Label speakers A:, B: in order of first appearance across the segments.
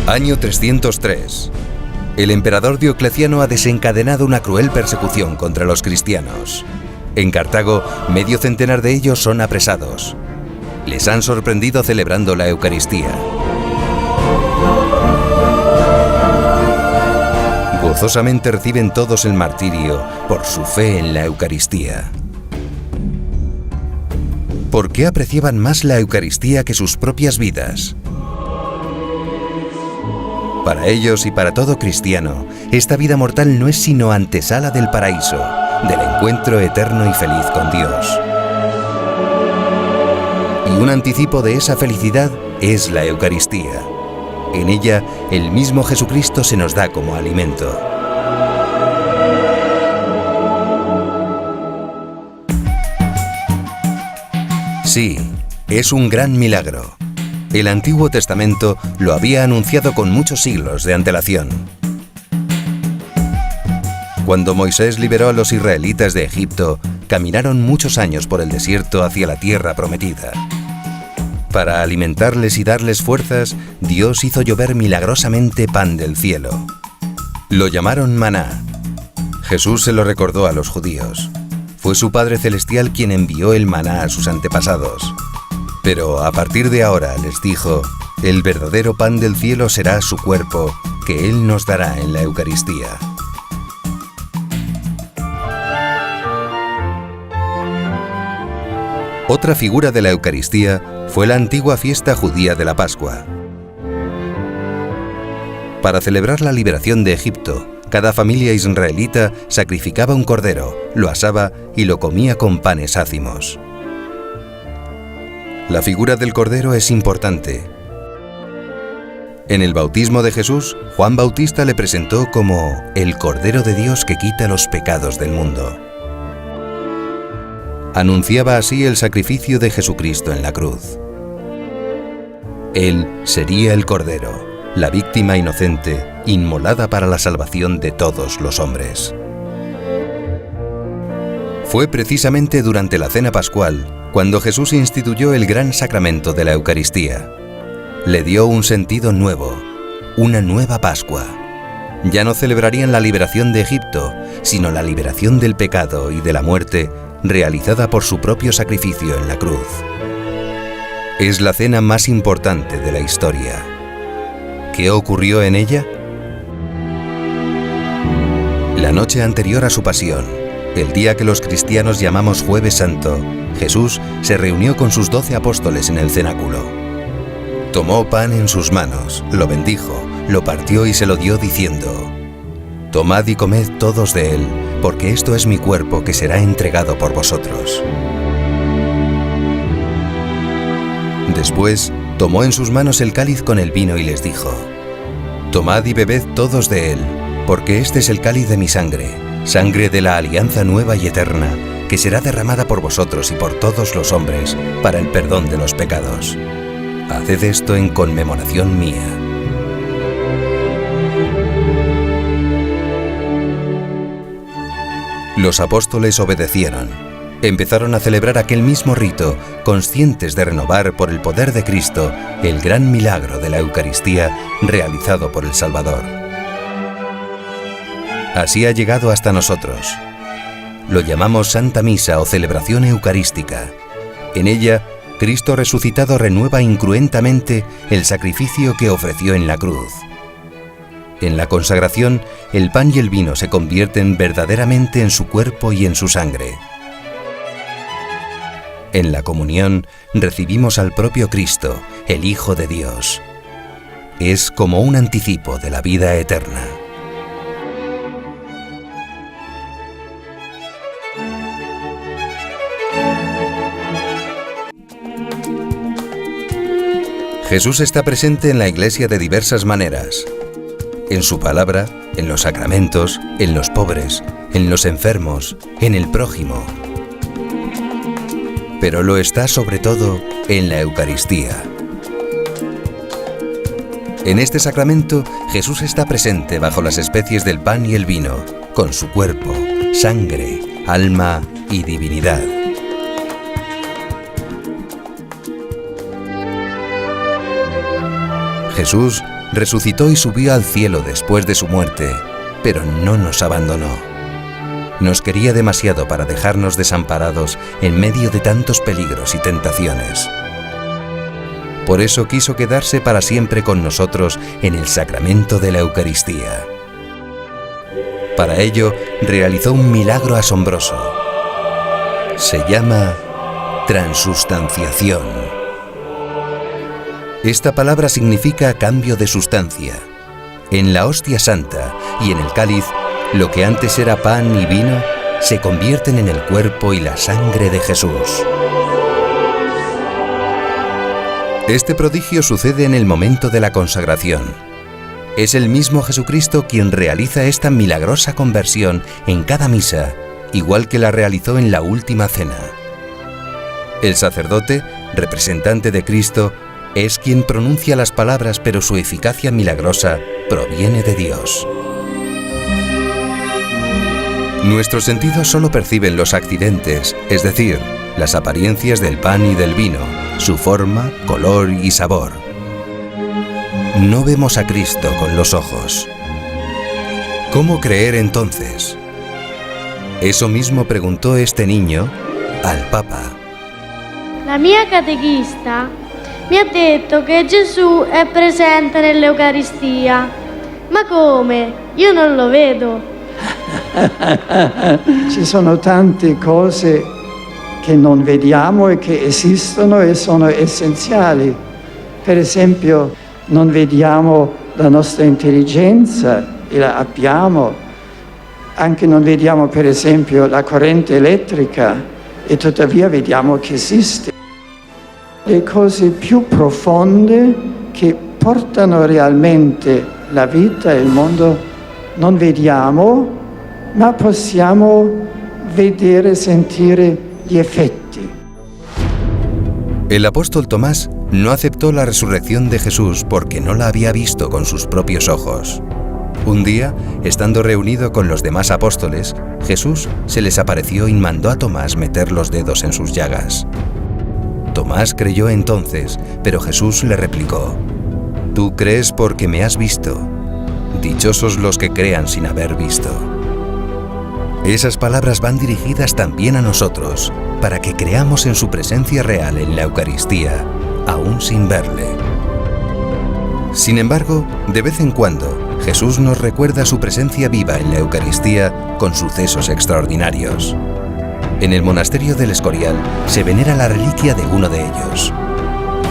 A: Año 303. El emperador Diocleciano ha desencadenado una cruel persecución contra los cristianos. En Cartago, medio centenar de ellos son apresados. Les han sorprendido celebrando la Eucaristía. Gozosamente reciben todos el martirio por su fe en la Eucaristía. ¿Por qué apreciaban más la Eucaristía que sus propias vidas? Para ellos y para todo cristiano, esta vida mortal no es sino antesala del paraíso, del encuentro eterno y feliz con Dios. Y un anticipo de esa felicidad es la Eucaristía. En ella, el mismo Jesucristo se nos da como alimento. Sí, es un gran milagro. El Antiguo Testamento lo había anunciado con muchos siglos de antelación. Cuando Moisés liberó a los israelitas de Egipto, caminaron muchos años por el desierto hacia la tierra prometida. Para alimentarles y darles fuerzas, Dios hizo llover milagrosamente pan del cielo. Lo llamaron maná. Jesús se lo recordó a los judíos. Fue su Padre Celestial quien envió el maná a sus antepasados. Pero a partir de ahora, les dijo, el verdadero pan del cielo será su cuerpo, que Él nos dará en la Eucaristía. Otra figura de la Eucaristía fue la antigua fiesta judía de la Pascua. Para celebrar la liberación de Egipto, cada familia israelita sacrificaba un cordero, lo asaba y lo comía con panes ácimos. La figura del cordero es importante. En el bautismo de Jesús, Juan Bautista le presentó como el Cordero de Dios que quita los pecados del mundo. Anunciaba así el sacrificio de Jesucristo en la cruz. Él sería el Cordero, la víctima inocente, inmolada para la salvación de todos los hombres. Fue precisamente durante la cena pascual cuando Jesús instituyó el gran sacramento de la Eucaristía. Le dio un sentido nuevo, una nueva Pascua. Ya no celebrarían la liberación de Egipto, sino la liberación del pecado y de la muerte, realizada por su propio sacrificio en la cruz. Es la cena más importante de la historia. ¿Qué ocurrió en ella? La noche anterior a su pasión, el día que los cristianos llamamos Jueves Santo, Jesús se reunió con sus 12 apóstoles en el cenáculo. Tomó pan en sus manos, lo bendijo, lo partió y se lo dio diciendo: «Tomad y comed todos de él, porque esto es mi cuerpo que será entregado por vosotros». Después, tomó en sus manos el cáliz con el vino y les dijo: «Tomad y bebed todos de él, porque este es el cáliz de mi sangre, sangre de la alianza nueva y eterna, que será derramada por vosotros y por todos los hombres para el perdón de los pecados. Haced esto en conmemoración mía». Los apóstoles obedecieron. Empezaron a celebrar aquel mismo rito, conscientes de renovar por el poder de Cristo el gran milagro de la Eucaristía realizado por el Salvador. Así ha llegado hasta nosotros. Lo llamamos Santa Misa o celebración eucarística. En ella, Cristo resucitado renueva incruentamente el sacrificio que ofreció en la cruz. En la consagración, el pan y el vino se convierten verdaderamente en su cuerpo y en su sangre. En la comunión, recibimos al propio Cristo, el Hijo de Dios. Es como un anticipo de la vida eterna. Jesús está presente en la Iglesia de diversas maneras. En su palabra, en los sacramentos, en los pobres, en los enfermos, en el prójimo. Pero lo está sobre todo en la Eucaristía. En este sacramento, Jesús está presente bajo las especies del pan y el vino, con su cuerpo, sangre, alma y divinidad. Jesús resucitó y subió al cielo después de su muerte, pero no nos abandonó. Nos quería demasiado para dejarnos desamparados en medio de tantos peligros y tentaciones. Por eso quiso quedarse para siempre con nosotros en el sacramento de la Eucaristía. Para ello, realizó un milagro asombroso. Se llama transustanciación. Esta palabra significa cambio de sustancia. En la hostia santa y en el cáliz, lo que antes era pan y vino, se convierten en el cuerpo y la sangre de Jesús. Este prodigio sucede en el momento de la consagración. Es el mismo Jesucristo quien realiza esta milagrosa conversión en cada misa, igual que la realizó en la última cena. El sacerdote, representante de Cristo, es quien pronuncia las palabras, pero su eficacia milagrosa proviene de Dios. Nuestros sentidos solo perciben los accidentes, es decir, las apariencias del pan y del vino, su forma, color y sabor. No vemos a Cristo con los ojos. ¿Cómo creer entonces? Eso mismo preguntó este niño al Papa.
B: La mia catechista mi ha detto che Gesù è presente nell'Eucaristia. Ma come? Io non lo vedo.
C: Ci sono tante cose che non vediamo e che esistono e sono essenziali. Per esempio, non vediamo la nostra intelligenza e la abbiamo. Anche non vediamo, per esempio, la corrente elettrica e tuttavia vediamo che esiste. Le cose più profonde che portano realmente la vita e il mondo non vediamo, ma possiamo vedere e sentire gli effetti.
A: El apóstol Tomás no aceptó la resurrección de Jesús porque no la había visto con sus propios ojos. Un día, estando reunido con los demás apóstoles, Jesús se les apareció y mandó a Tomás meter los dedos en sus llagas. Tomás creyó entonces, pero Jesús le replicó: «Tú crees porque me has visto. Dichosos los que crean sin haber visto». Esas palabras van dirigidas también a nosotros, para que creamos en su presencia real en la Eucaristía, aún sin verle. Sin embargo, de vez en cuando, Jesús nos recuerda su presencia viva en la Eucaristía con sucesos extraordinarios. En el monasterio del Escorial se venera la reliquia de uno de ellos.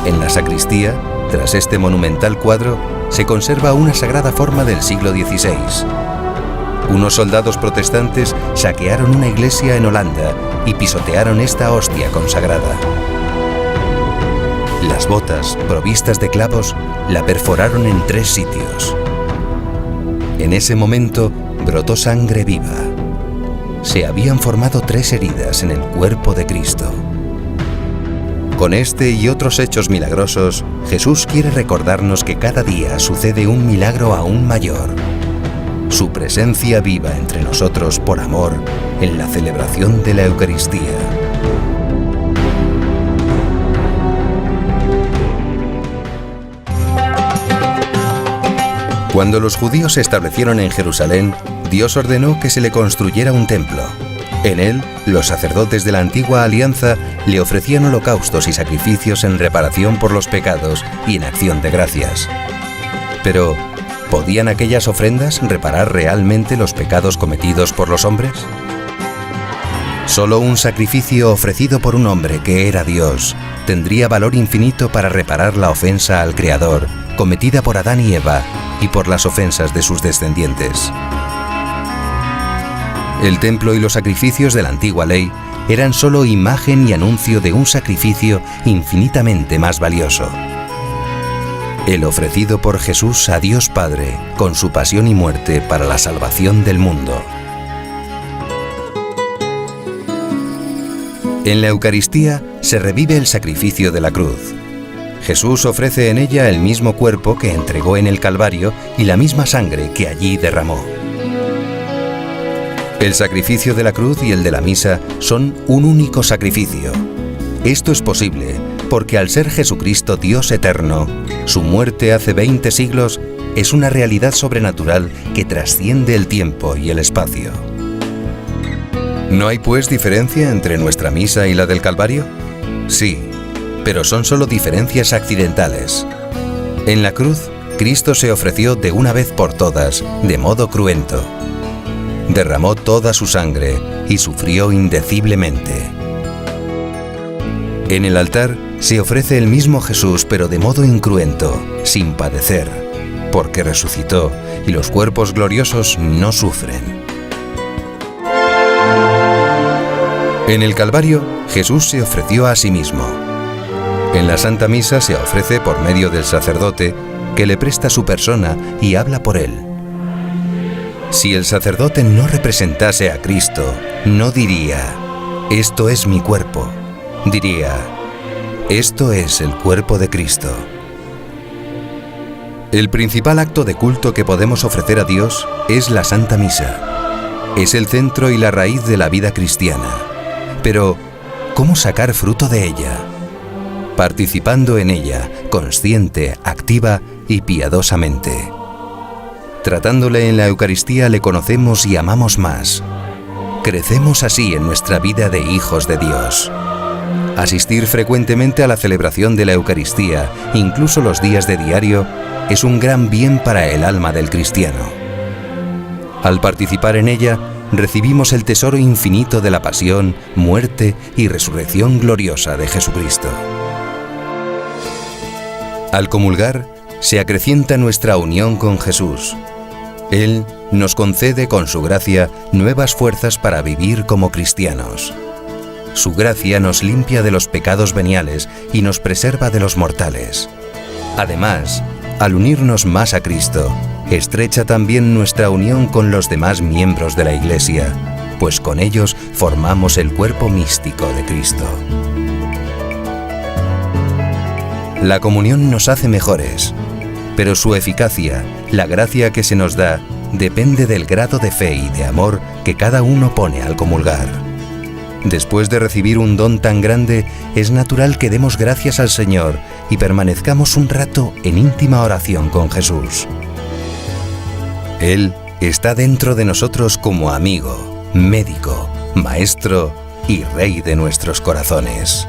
A: En la sacristía, tras este monumental cuadro, se conserva una sagrada forma del siglo XVI. Unos soldados protestantes saquearon una iglesia en Holanda y pisotearon esta hostia consagrada. Las botas, provistas de clavos, la perforaron en 3 sitios. En ese momento brotó sangre viva. Se habían formado 3 heridas en el cuerpo de Cristo. Con este y otros hechos milagrosos, Jesús quiere recordarnos que cada día sucede un milagro aún mayor. Su presencia viva entre nosotros por amor en la celebración de la Eucaristía. Cuando los judíos se establecieron en Jerusalén, Dios ordenó que se le construyera un templo. En él, los sacerdotes de la antigua alianza le ofrecían holocaustos y sacrificios en reparación por los pecados y en acción de gracias. Pero, ¿podían aquellas ofrendas reparar realmente los pecados cometidos por los hombres? Solo un sacrificio ofrecido por un hombre que era Dios tendría valor infinito para reparar la ofensa al Creador cometida por Adán y Eva y por las ofensas de sus descendientes. El templo y los sacrificios de la antigua ley eran solo imagen y anuncio de un sacrificio infinitamente más valioso. El ofrecido por Jesús a Dios Padre con su pasión y muerte para la salvación del mundo. En la Eucaristía se revive el sacrificio de la cruz. Jesús ofrece en ella el mismo cuerpo que entregó en el Calvario y la misma sangre que allí derramó. El sacrificio de la cruz y el de la misa son un único sacrificio. Esto es posible porque al ser Jesucristo Dios eterno, Su muerte hace 20 siglos es una realidad sobrenatural que trasciende el tiempo y el espacio. ¿No hay pues diferencia entre nuestra misa y la del Calvario? Sí, pero son solo diferencias accidentales. En la cruz, Cristo se ofreció de una vez por todas, de modo cruento. Derramó toda su sangre y sufrió indeciblemente. En el altar se ofrece el mismo Jesús, pero de modo incruento, sin padecer, porque resucitó y los cuerpos gloriosos no sufren. En el Calvario, Jesús se ofreció a sí mismo. En la Santa Misa se ofrece por medio del sacerdote, que le presta su persona y habla por él. Si el sacerdote no representase a Cristo, no diría, «Esto es mi cuerpo», diría, «Esto es el cuerpo de Cristo». El principal acto de culto que podemos ofrecer a Dios es la Santa Misa. Es el centro y la raíz de la vida cristiana. Pero, ¿cómo sacar fruto de ella? Participando en ella, consciente, activa y piadosamente. Tratándole en la Eucaristía le conocemos y amamos más. Crecemos así en nuestra vida de hijos de Dios. Asistir frecuentemente a la celebración de la Eucaristía, incluso los días de diario, es un gran bien para el alma del cristiano. Al participar en ella, recibimos el tesoro infinito de la pasión, muerte y resurrección gloriosa de Jesucristo. Al comulgar, se acrecienta nuestra unión con Jesús. Él nos concede con su gracia nuevas fuerzas para vivir como cristianos. Su gracia nos limpia de los pecados veniales y nos preserva de los mortales. Además, al unirnos más a Cristo, estrecha también nuestra unión con los demás miembros de la Iglesia, pues con ellos formamos el cuerpo místico de Cristo. La comunión nos hace mejores, pero su eficacia, la gracia que se nos da, depende del grado de fe y de amor que cada uno pone al comulgar. Después de recibir un don tan grande, es natural que demos gracias al Señor y permanezcamos un rato en íntima oración con Jesús. Él está dentro de nosotros como amigo, médico, maestro y rey de nuestros corazones.